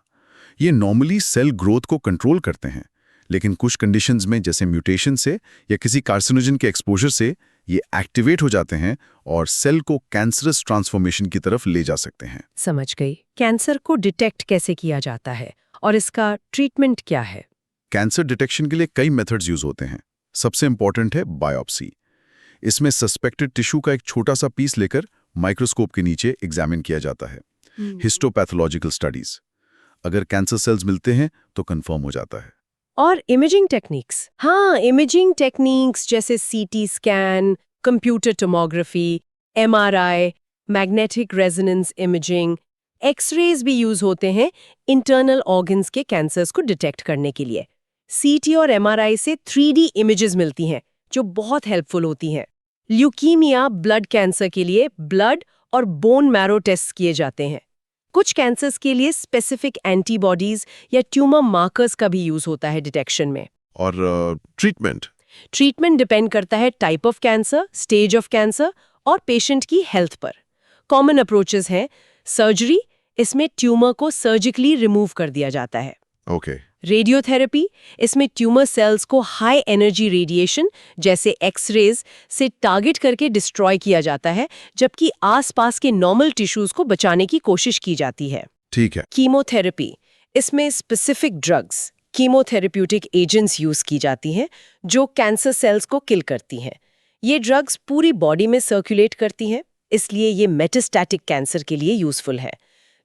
ये नॉर्मली सेल ग्रोथ को कंट्रोल करते हैं, लेकिन कुछ कंडीशंस में जैसे म्यूटेशन से या किसी कार्सिनोजन के एक्सपोजर से ये एक्टिवेट हो जाते हैं और सेल को कैंसरस ट्रांसफॉर्मेशन की तरफ ले जा सकते हैं। समझ गई। कैंसर को डिटेक्ट कैसे किया जाता है और इसका ट्रीटमेंट क्या है? कैंसर डिटेक्शन के लिए कई मेथड्स यूज होते हैं। सबसे इंपॉर्टेंट है बायोप्सी। इसमें सस्पेक्टेड टिश्यू का एक छोटा सा पीस लेकर माइक्रोस्कोप के नीचे एग्जामिन किया जाता है। हिस्टोपैथोलॉजिकल स्टडीज, अगर कैंसर सेल्स मिलते हैं तो कंफर्म हो जाता है। और इमेजिंग टेक्निक्स? हाँ, इमेजिंग टेक्निक्स जैसे CT scan, computer tomography, MRI, magnetic resonance imaging, X-rays भी यूज होते हैं इंटरनल ऑर्गन्स के कैंसर्स को डिटेक्ट करने के लिए। सीटी और एमआरआई से 3D इमेजेस मिलती हैं जो बहुत हेल्पफुल होती हैं। ल्यूकीमिया ब्लड कैंसर के लिए ब्लड और बोन मैरो टेस्ट किए जाते हैं। कुछ कैंसर्स के लिए स्पेसिफिक एंटीबॉडीज या ट्यूमर मार्कर्स का भी यूज होता है डिटेक्शन में। और ट्रीटमेंट डिपेंड करता है type of cancer, stage of cancer और पेशेंट की हेल्थ पर। कॉमन अप्रोचेस हैं सर्जरी, इसमें ट्यूमर को सर्जिकली रिमूव कर दिया जाता है। ओके। रेडियोथेरेपी, इसमें ट्यूमर सेल्स को हाई एनर्जी रेडिएशन जैसे एक्स-रेज से टारगेट करके डिस्ट्रॉय किया जाता है, जबकि आसपास के नॉर्मल टिश्यूज को बचाने की कोशिश की जाती है। ठीक है। कीमोथेरेपी, इसमें specific drugs, chemotherapeutic agents use की जाती हैं जो कैंसर सेल्स को किल करती हैं। ये ड्रग्स पूरी बॉडी में सर्कुलेट करती हैं, इसलिए ये मेटास्टैटिक कैंसर के लिए यूजफुल है।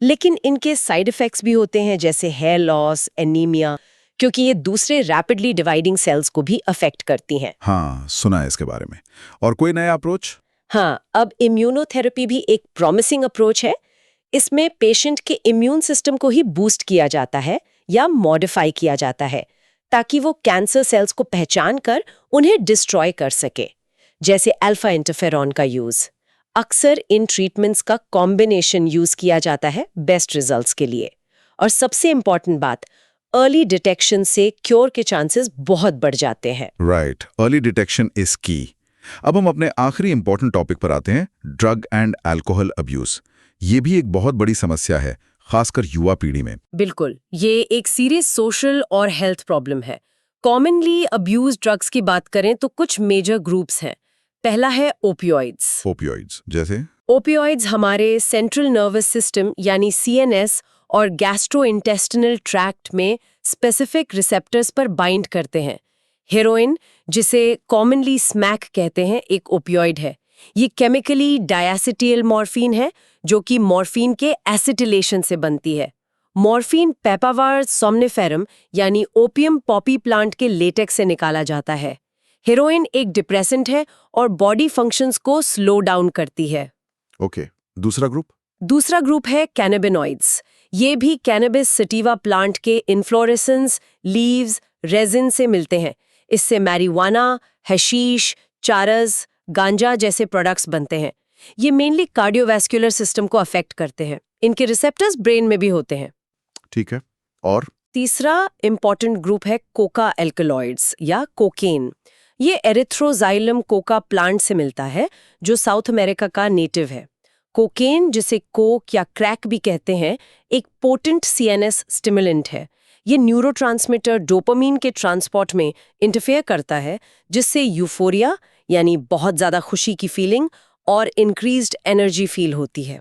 लेकिन इनके साइड इफेक्ट्स भी होते हैं जैसे हेयर लॉस, एनीमिया, क्योंकि ये दूसरे रैपिडली डिवाइडिंग सेल्स को भी अफेक्ट करती हैं। हाँ, सुना है इसके बारे में। और कोई नया अप्रोच? हाँ, अब इम्यूनोथेरेपी भी एक प्रॉमिसिंग अप्रोच है। इसमें पेशेंट के इम्यून सिस्टम को ही बूस्ट किया जाता है या मॉडिफाई किया जाता है ताकि वो कैंसर सेल्स को पहचान कर उन्हें डिस्ट्रॉय कर सके, जैसे अल्फा इंटरफेरॉन का यूज। अक्सर इन ट्रीटमेंट्स का कॉम्बिनेशन यूज किया जाता है बेस्ट रिजल्ट्स के लिए। और सबसे इंपॉर्टेंट बात, अर्ली डिटेक्शन से क्योर के चांसेस बहुत बढ़ जाते हैं। राइट, अर्ली डिटेक्शन इज की। अब हम अपने आखिरी इंपॉर्टेंट टॉपिक पर आते हैं, ड्रग एंड अल्कोहल अब्यूज। ये भी एक बहुत बड़ी समस्या है, खासकर युवा पीढ़ी में। बिल्कुल, ये एक सीरियस सोशल और हेल्थ प्रॉब्लम है। कॉमनली अब्यूज ड्रग्स की बात करें तो कुछ मेजर ग्रुप्स हैं। पहला है ओपियोइड्स। ओपियोइड्स जैसे? ओपियोइड्स हमारे सेंट्रल नर्वस सिस्टम यानी सीएनएस और गैस्ट्रोइंटेस्टिनल ट्रैक्ट में स्पेसिफिक रिसेप्टर्स पर बाइंड करते हैं। हेरोइन, जिसे कॉमनली स्मैक कहते हैं, एक ओपियोइड है। ये केमिकली डायएसिटिल मॉर्फिन है, जो कि मॉर्फिन के एसिटिलेशन से बनती है। मॉर्फिन पेपावर सोम्निफेरम यानी ओपियम पॉपी प्लांट के लेटेक्स से निकाला जाता है। हेरोइन एक डिप्रेसेंट है और बॉडी फंक्शंस को स्लो डाउन करती है। ओके, दूसरा ग्रुप? दूसरा ग्रुप है कैनाबिनॉइड्स। ये भी कैनबिस सटिवा प्लांट के इन्फ्लोरेसेंस, लीव्स, रेजिन से मिलते हैं। इससे मैरिजुआना, हशीश, चारस, गांजा जैसे प्रोडक्ट्स बनते हैं। ये मेनली कार्डियोवैस्कुलर सिस्टम को अफेक्ट करते हैं। इनके रिसेप्टर्स ब्रेन में भी होते हैं। ठीक है, और? तीसरा इंपॉर्टेंट ग्रुप है कोका एल्कलॉइड्स या कोकेन। ये एरिथ्रोजाइलम कोका प्लांट से मिलता है, जो साउथ अमेरिका का नेटिव है। कोकेन, जिसे कोक या क्रैक भी कहते हैं, एक पोटेंट सीएनएस स्टिमुलेंट है। ये न्यूरोट्रांसमीटर डोपामीन के ट्रांसपोर्ट में इंटरफेयर करता है, जिससे यूफोरिया यानी बहुत ज़्यादा खुशी की फीलिंग और इंक्रीज्ड एनर्जी फील होती है।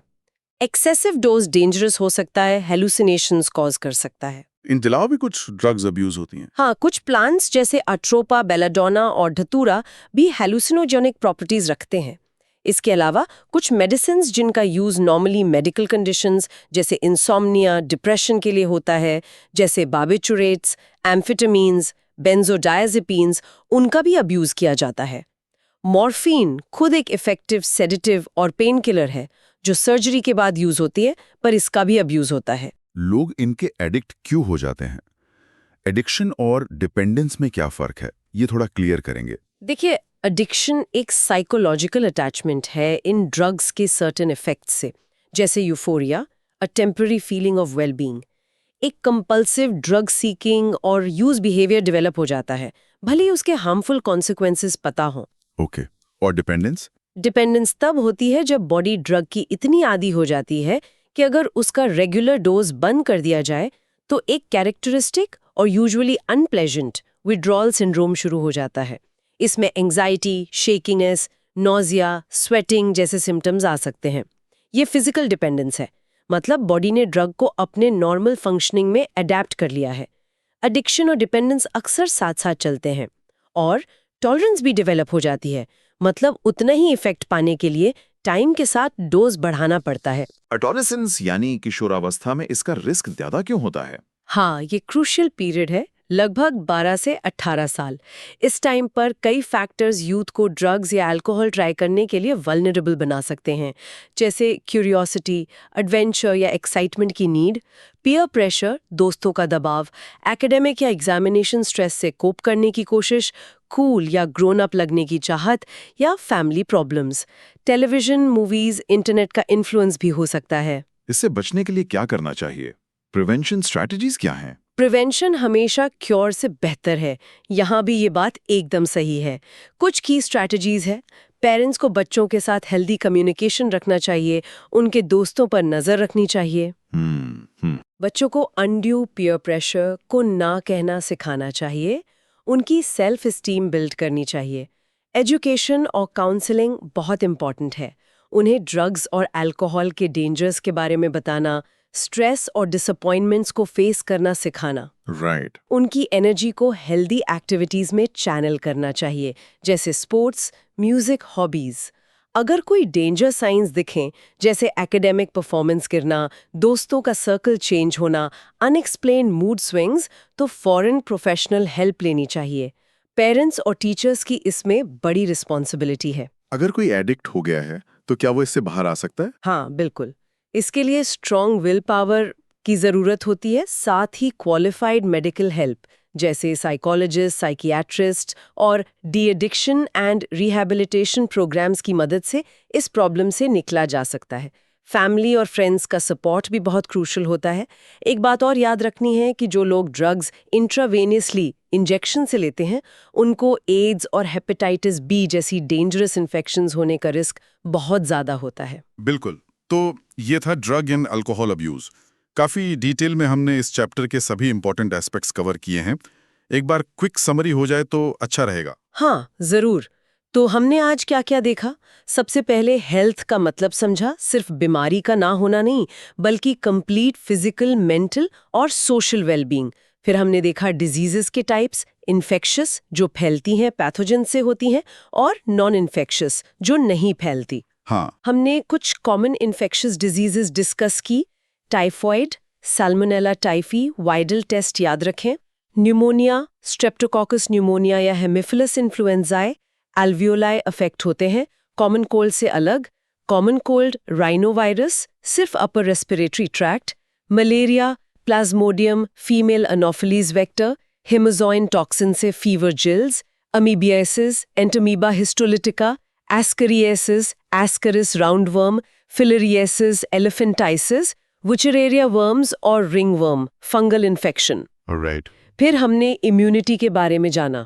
एक्सेसिव डोज डेंजरस हो सकता है, हेलुसिनेशंस कॉज कर सकता है। इनके अलावा भी कुछ ड्रग्स अब्यूज होती हैं? हाँ, कुछ प्लांट्स जैसे अट्रोपा, बेलाडोना और धतूरा भी हेलुसिनोजेनिक प्रॉपर्टीज रखते हैं। इसके अलावा कुछ मेडिसिन्स जिनका यूज नॉर्मली मेडिकल कंडीशंस जैसे इंसोम्निया, डिप्रेशन के लिए होता है, जैसे बार्बिचुरेट्स, एम्फेटामीन्स, बेंजोडायजेपिन्स, उनका भी अब्यूज किया जाता है। मॉर्फिन खुद एक इफेक्टिव सेडेटिव और पेन किलर है, जो सर्जरी के बाद यूज होती है, पर इसका भी अब्यूज होता है। लोग इनके एडिक्ट क्यों हो जाते हैं? एडिक्शन और डिपेंडेंस में क्या फर्क है, ये थोड़ा क्लियर करेंगे। देखिए, एडिक्शन एक साइकोलॉजिकल अटैचमेंट है इन ड्रग्स के सर्टेन इफेक्ट्स से, जैसे euphoria, a temporary feeling of wellbeing. एक कंपल्सिव ड्रग सीकिंग और यूज बिहेवियर डेवलप हो जाता है, भले ही उसके हार्मफुल कॉन्सिक्वेंसेस पता हों। ओके, और डिपेंडेंस? डिपेंडेंस तब होती है जब बॉडी ड्रग की इतनी आदी हो जाती है कि अगर उसका रेगुलर डोज बंद कर दिया जाए तो एक कैरेक्टरिस्टिक और यूजुअली अनप्लेजेंट विड्रॉल सिंड्रोम शुरू हो जाता है। इसमें एंग्जाइटी, शेकिनेस, नोजिया, स्वेटिंग जैसे सिम्टम्स आ सकते हैं। ये फिजिकल डिपेंडेंस है, मतलब बॉडी ने ड्रग को अपने नॉर्मल फंक्शनिंग में अडेप्ट कर लिया है। एडिक्शन और डिपेंडेंस अक्सर साथ साथ चलते हैं और टॉलरेंस भी डेवलप हो जाती है, मतलब उतना ही इफेक्ट पाने के लिए टाइम के साथ डोज बढ़ाना पड़ता है। एडोलेसेंस यानी किशोरावस्था में इसका रिस्क ज्यादा क्यों होता है? हाँ, ये क्रूशियल पीरियड है, लगभग 12 से 18 साल। इस टाइम पर कई फैक्टर्स यूथ को ड्रग्स या अल्कोहल ट्राई करने के लिए वल्नरेबल बना सकते हैं, जैसे क्यूरियोसिटी, एडवेंचर या एक्साइटमेंट की नीड, पीयर प्रेशर, दोस्तों का दबाव, एकेडमिक या एग्जामिनेशन स्ट्रेस से कोप करने की कोशिश, कूल या ग्रोन अप लगने की चाहत, या family problems. Television, movies, internet का इन्फ्लुएंस भी हो सकता है। इससे बचने के लिए क्या करना चाहिए? प्रिवेंशन स्ट्रैटेजीज क्या हैं? प्रिवेंशन हमेशा क्योर से बेहतर है, यहाँ भी ये बात एकदम सही है। कुछ की स्ट्रैटेजीज है। पेरेंट्स को बच्चों के साथ हेल्दी कम्युनिकेशन रखना चाहिए, उनके दोस्तों पर नजर रखनी चाहिए। बच्चों को अनड्यू पीयर प्रेशर को ना कहना सिखाना चाहिए, उनकी सेल्फ एस्टीम बिल्ड करनी चाहिए। एजुकेशन और काउंसलिंग बहुत इंपॉर्टेंट है। उन्हें ड्रग्स और अल्कोहल के डेंजर्स के बारे में बताना, स्ट्रेस और डिसअपॉइंटमेंट्स को फेस करना सिखाना। राइट। उनकी एनर्जी को हेल्दी एक्टिविटीज में चैनल करना चाहिए, जैसे स्पोर्ट्स, म्यूजिक, हॉबीज। अगर कोई डेंजर साइंस दिखें, जैसे एकेडमिक परफॉर्मेंस गिरना, दोस्तों का सर्कल चेंज होना, अनएक्सप्लेन्ड मूड स्विंग्स, तो फॉरेन प्रोफेशनल हेल्प लेनी चाहिए। पेरेंट्स और टीचर्स की इसमें बड़ी रिस्पॉन्सिबिलिटी है। अगर कोई एडिक्ट हो गया है तो क्या वो इससे बाहर आ सकता है? हाँ, बिल्कुल। इसके लिए स्ट्रॉन्ग विल पावर की ज़रूरत होती है, साथ ही क्वालिफाइड मेडिकल हेल्प जैसे साइकोलॉजिस्ट, साइकियाट्रिस्ट और de addiction and rehabilitation programmes की मदद से इस प्रॉब्लम से निकला जा सकता है। फैमिली और फ्रेंड्स का सपोर्ट भी बहुत क्रूशल होता है। एक बात और याद रखनी है कि जो लोग ड्रग्स इंट्रावेनियसली इंजेक्शन से लेते हैं, उनको एड्स और हेपेटाइटिस बी जैसी डेंजरस इन्फेक्शंस होने का रिस्क बहुत ज़्यादा होता है। बिल्कुल। तो ये था ड्रग एंड अल्कोहल अब्यूज। काफी डिटेल में हमने इस चैप्टर के सभी इंपॉर्टेंट एस्पेक्ट्स कवर किए हैं। एक बार क्विक समरी हो जाए तो अच्छा रहेगा। हाँ, जरूर। तो हमने आज क्या क्या देखा? सबसे पहले हेल्थ का मतलब समझा, सिर्फ बीमारी का ना होना नहीं, बल्कि कंप्लीट फिजिकल, मेंटल और सोशल वेलबींग। फिर हमने देखा डिजीजेस के टाइप्स, इन्फेक्शियस जो फैलती हैं पैथोजन से होती हैं और नॉन इन्फेक्शियस जो नहीं फैलती। हाँ, हमने कुछ कॉमन इन्फेक्शियस डिजीजेस डिस्कस की। Typhoid, salmonella typhi, Widal test याद रखें। न्यूमोनिया, स्ट्रेप्टोकोकस न्यूमोनिया या हेमोफिलस इन्फ्लुएंजाए, एल्वियोलाई अफेक्ट होते हैं कॉमन कोल्ड से अलग। कॉमन कोल्ड, राइनोवायरस सिर्फ upper respiratory tract. Malaria, plasmodium female anopheles vector, hemozoin toxin से fever chills. Amoebiasis, entamoeba histolytica, ascariasis, ascaris roundworm, filariasis, elephantiasis, wuchereria worms और ringworm, fungal infection. Right. फिर हमने immunity के बारे में जाना।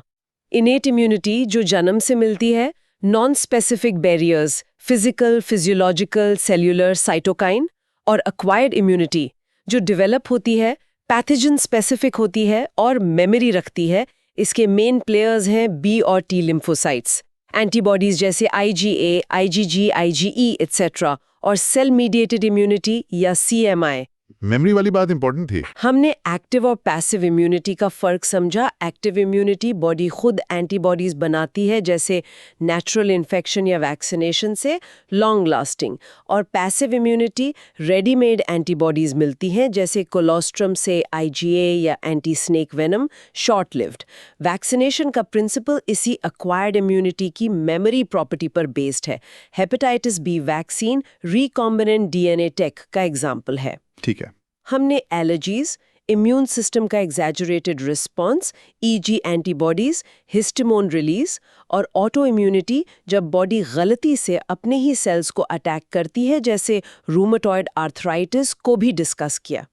इनेट इम्यूनिटी जो जन्म से मिलती है, non specific barriers, physical, physiological, cellular, cytokine. और एक्वायर्ड इम्यूनिटी जो डेवलप होती है, पैथोजन स्पेसिफिक होती है और मेमोरी रखती है। इसके मेन प्लेयर्स हैं बी और टी लिम्फोसाइट्स, एंटीबॉडीज जैसे IgA, IgG, IgE एटसेट्रा, और सेल मीडिएटेड इम्यूनिटी या CMI। मेमोरी वाली बात इंपॉर्टेंट थी। हमने एक्टिव और पैसिव इम्यूनिटी का फर्क समझा। एक्टिव इम्यूनिटी बॉडी खुद एंटीबॉडीज बनाती है जैसे नेचुरल इन्फेक्शन या वैक्सीनेशन से, लॉन्ग लास्टिंग। और पैसिव इम्यूनिटी रेडीमेड एंटीबॉडीज मिलती हैं जैसे कोलोस्ट्रम से IgA या anti snake venom, short lived. Vaccination का प्रिंसिपल इसी एक्वायर्ड इम्यूनिटी की मेमोरी प्रॉपर्टी पर बेस्ड है। Hepatitis B vaccine recombinant DNA tech का एग्जाम्पल है। ठीक है। हमने एलर्जीज, इम्यून सिस्टम का exaggerated response, EG antibodies, histamine release, और ऑटो इम्यूनिटी जब बॉडी गलती से अपने ही सेल्स को अटैक करती है जैसे रूमेटॉइड आर्थराइटिस को भी डिस्कस किया।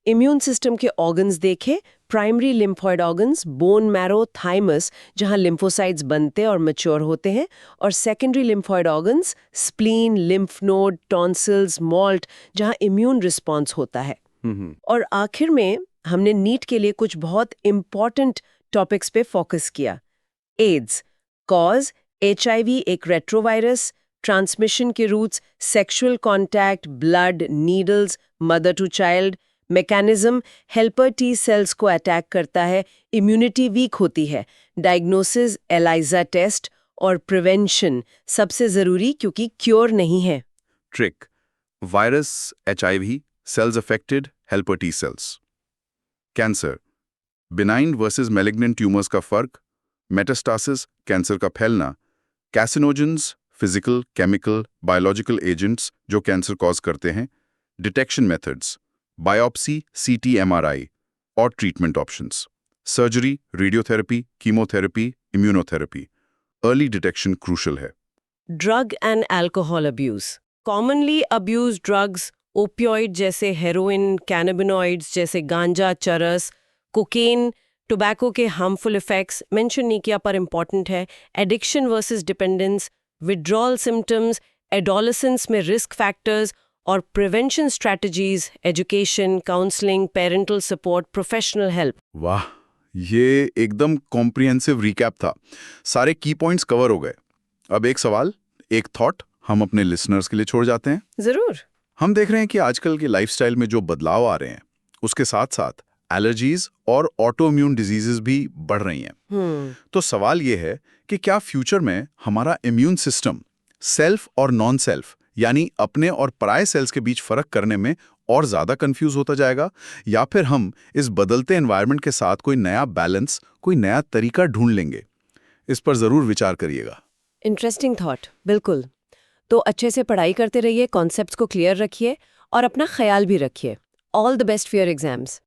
इम्यून सिस्टम के ऑर्गन्स देखे, primary lymphoid organs, bone marrow, thymus जहां लिम्फोसाइट्स बनते और मैच्योर होते हैं, और secondary lymphoid organs, spleen, lymph node, tonsils, malt जहां इम्यून रिस्पॉन्स होता है। और आखिर में हमने नीट के लिए कुछ बहुत इंपॉर्टेंट टॉपिक्स पे फोकस किया। एड्स, कॉज, HIV एक रेट्रोवायरस, ट्रांसमिशन के routes, sexual contact, blood, needles, mother to child, mechanism, helper T cells को अटैक करता है, इम्यूनिटी वीक होती है, डायग्नोसिस, एलाइजा टेस्ट, और प्रिवेंशन सबसे जरूरी क्योंकि क्योर नहीं है। Trick, virus, HIV, cells affected, helper T cells. Cancer, benign versus malignant tumours का फर्क, मेटास्टासिस, कैंसर का फैलना, carcinogens, physical, chemical, biological agents जो कैंसर कॉज करते हैं, detection methods, biopsy, CT, MRI, और treatment options, surgery, radiotherapy, chemotherapy, immunotherapy. Early detection crucial है। Drug and alcohol abuse, commonly abuse drugs, opioid जैसे heroin, cannabinoids जैसे ganja, charas, cocaine, tobacco के harmful effects mention नहीं किया पर इंपॉर्टेंट है। Addiction versus dependence, withdrawal symptoms, adolescence में risk factors, और prevention strategies, education, counselling, parental support, professional help. वाह, ये एकदम कॉम्प्रिहेंसिव रिकैप था। सारे की पॉइंट्स कवर हो गए। अब एक सवाल, एक थॉट हम अपने लिसनर्स के लिए छोड़ जाते हैं। जरूर। हम देख रहे हैं कि आजकल के लाइफस्टाइल में जो बदलाव आ रहे हैं, उसके साथ साथ एलर्जीज और ऑटो इम्यून डिजीजेस भी बढ़ रही हैं। तो सवाल ये है कि क्या फ्यूचर में हमारा इम्यून सिस्टम सेल्फ और नॉन सेल्फ यानी अपने और पराये सेल्स के बीच फर्क करने में और ज्यादा कंफ्यूज होता जाएगा, या फिर हम इस बदलते एनवायरनमेंट के साथ कोई नया बैलेंस, कोई नया तरीका ढूंढ लेंगे? इस पर जरूर विचार करिएगा। इंटरेस्टिंग थॉट, बिल्कुल। तो अच्छे से पढ़ाई करते रहिए, कॉन्सेप्ट्स को क्लियर रखिए और अपना ख्याल भी रखिए। All the best for your exams.